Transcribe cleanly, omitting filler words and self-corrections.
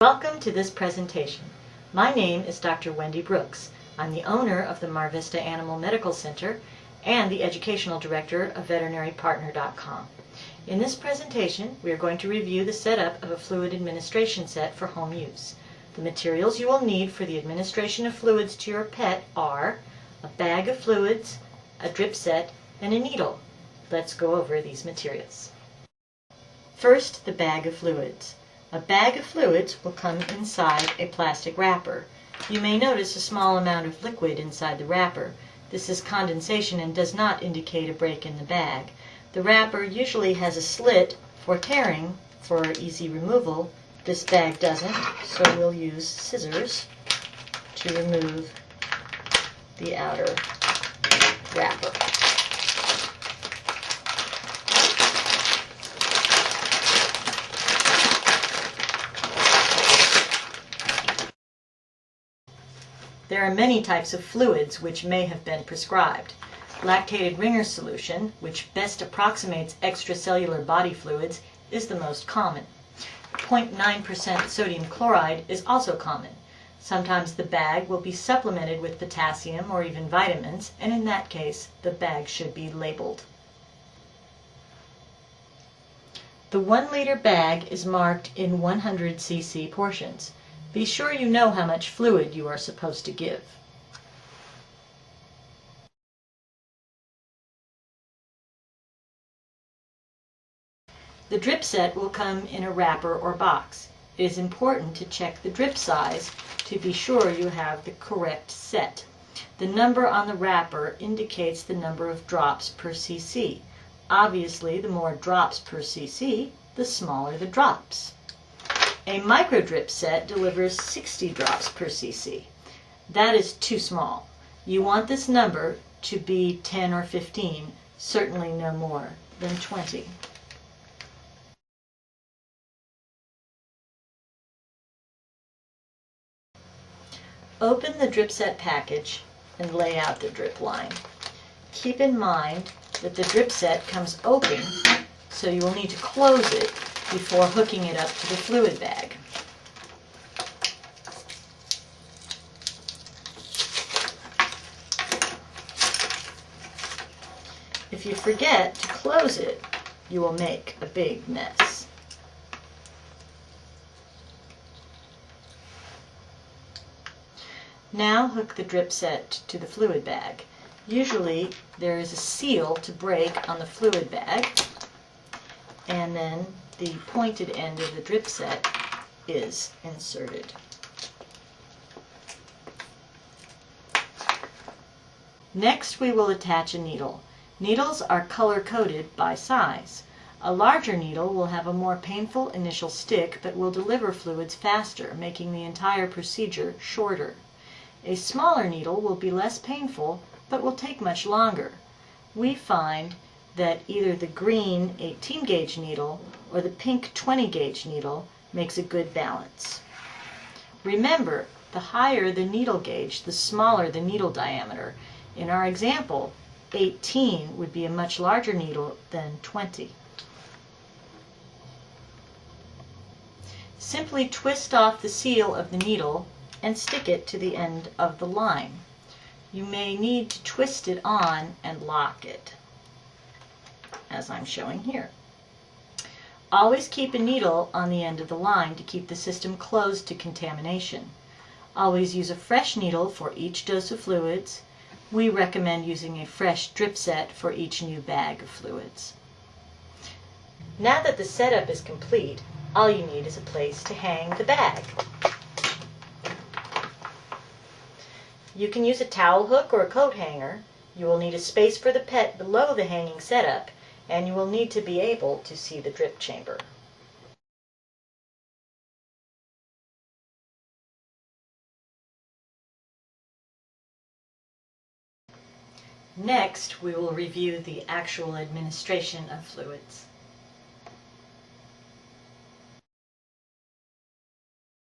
Welcome to this presentation. My name is Dr. Wendy Brooks. I'm the owner of the Vista Animal Medical Center and the Educational Director of VeterinaryPartner.com. In this presentation, we are going to review the setup of a fluid administration set for home use. The materials you will need for the administration of fluids to your pet are a bag of fluids, a drip set, and a needle. Let's go over these materials. First, the bag of fluids. A bag of fluids will come inside a plastic wrapper. You may notice a small amount of liquid inside the wrapper. This is condensation and does not indicate a break in the bag. The wrapper usually has a slit for tearing for easy removal. This bag doesn't, so we'll use scissors to remove the outer wrapper. There are many types of fluids which may have been prescribed. Lactated Ringer solution, which best approximates extracellular body fluids, is the most common. 0.9% sodium chloride is also common. Sometimes the bag will be supplemented with potassium or even vitamins, and in that case, the bag should be labeled. The 1-liter bag is marked in 100 cc portions. Be sure you know how much fluid you are supposed to give. The drip set will come in a wrapper or box. It is important to check the drip size to be sure you have the correct set. The number on the wrapper indicates the number of drops per cc. Obviously, the more drops per cc, the smaller the drops. A micro drip set delivers 60 drops per cc. That is too small. You want this number to be 10 or 15, certainly no more than 20. Open the drip set package and lay out the drip line. Keep in mind that the drip set comes open, so you will need to close it before hooking it up to the fluid bag. If you forget to close it, you will make a big mess. Now hook the drip set to the fluid bag. Usually there is a seal to break on the fluid bag, and then the pointed end of the drip set is inserted. Next, we will attach a needle. Needles are color-coded by size. A larger needle will have a more painful initial stick but will deliver fluids faster, making the entire procedure shorter. A smaller needle will be less painful but will take much longer. We find that either the green 18-gauge needle or the pink 20-gauge needle makes a good balance. Remember, the higher the needle gauge, the smaller the needle diameter. In our example, 18 would be a much larger needle than 20. Simply twist off the seal of the needle and stick it to the end of the line. You may need to twist it on and lock it, as I'm showing here. Always keep a needle on the end of the line to keep the system closed to contamination. Always use a fresh needle for each dose of fluids. We recommend using a fresh drip set for each new bag of fluids. Now that the setup is complete, all you need is a place to hang the bag. You can use a towel hook or a coat hanger. You will need a space for the pet below the hanging setup, and you will need to be able to see the drip chamber. Next, we will review the actual administration of fluids.